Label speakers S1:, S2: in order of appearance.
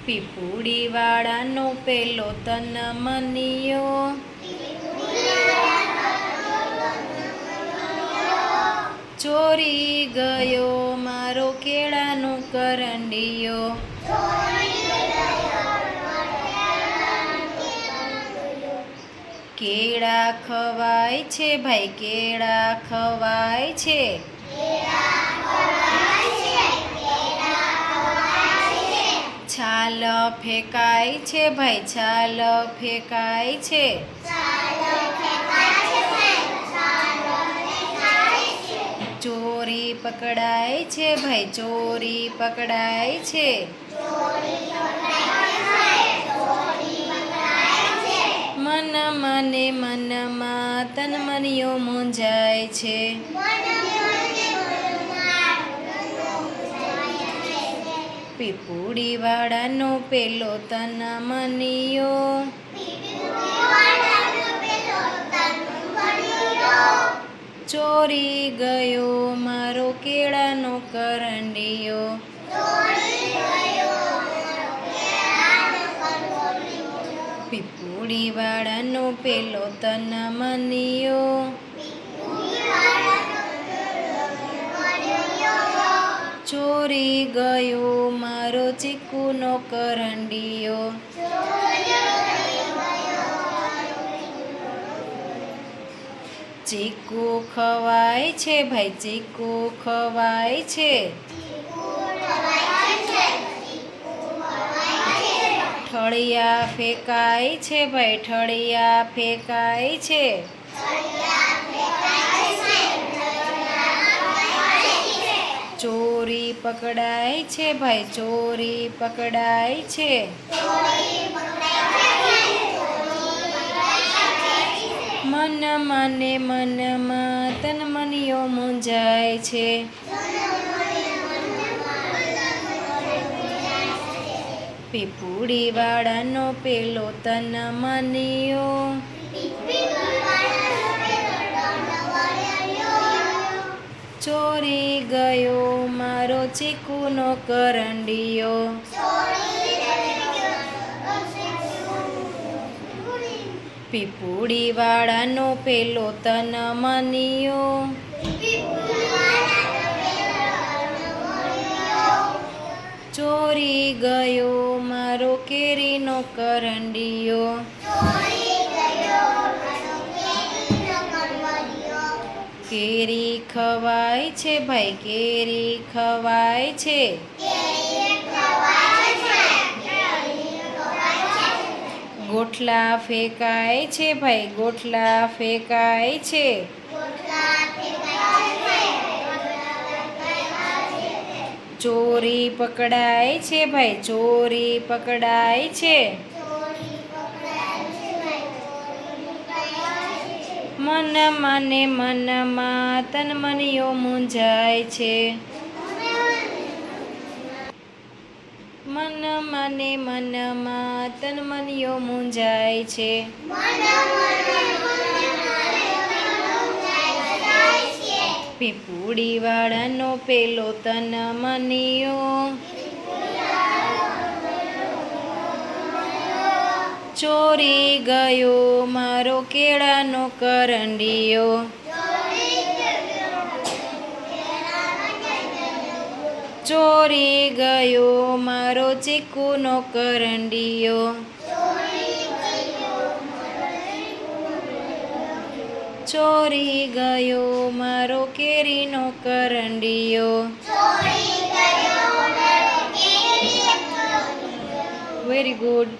S1: પીપુડી વાળાનો પેલો તન મનિયો, ચોરી ગયો મારો કેળાનો કરંડિયો. કેળા ખવાય છે ભાઈ, કેળા ખવાય છે. છાલ ફેંકાય છે ભાઈ, છાલ ફેંકાય છે. ચોરી પકડાય છે ભાઈ, ચોરી પકડાય છે. મનમાં ને મનમાં તન મનિયો મૂંઝાય છે. પીપુડી વાળાનો પેલો તન મનિયો, ચોરી ગયો મારો કેળાનો કરંડિયો. પીપુડી વાળાનો પેલો તન મનિયો, ચોરી ગયો મારો ચીકુનો કરંડિયો. ચીકુ ખવાય છે ભાઈ, ચીકુ ખવાય છે. ઠળિયા ફેંકાય છે ભાઈ, ઠળિયા ફેંકાય છે. ચોરી પકડાય છે ભાઈ, ચોરી પકડાય છે. મનમાં ને મનમાં તન મનિયો મૂંઝાય છે. પીપુડી વાળાનો પેલો તન મનિયો, ચોરી ગયો મારો ચીકુનો કરંડિયો. પીપુડી વાળાનો પેલો તન મનિયો, ચોરી ગયો મારો કેરીનો કરંડિયો. કેરી ખવાય છે ભાઈ, કેરી ખવાય છે. ગોઠલા ફેંકાય છે ભાઈ, ગોઠલા ફેંકાય છે. ચોરી પકડાય છે ભાઈ, ચોરી પકડાય છે. મનમાં ને મનમાં તન મનિયો મૂંઝાય છે. મનમાં ને મનમાં તન મનિયો મૂંઝાય છે. પીપુડી વાળાનો પેલો તન મનિયો, ચોરી ગયો મારો કેળાનો કરંડિયો. ચોરી ગયો મારો ચીકુનો કરંડિયો. ચોરી ગયો મારો કેરીનો કરંડિયો. Very good.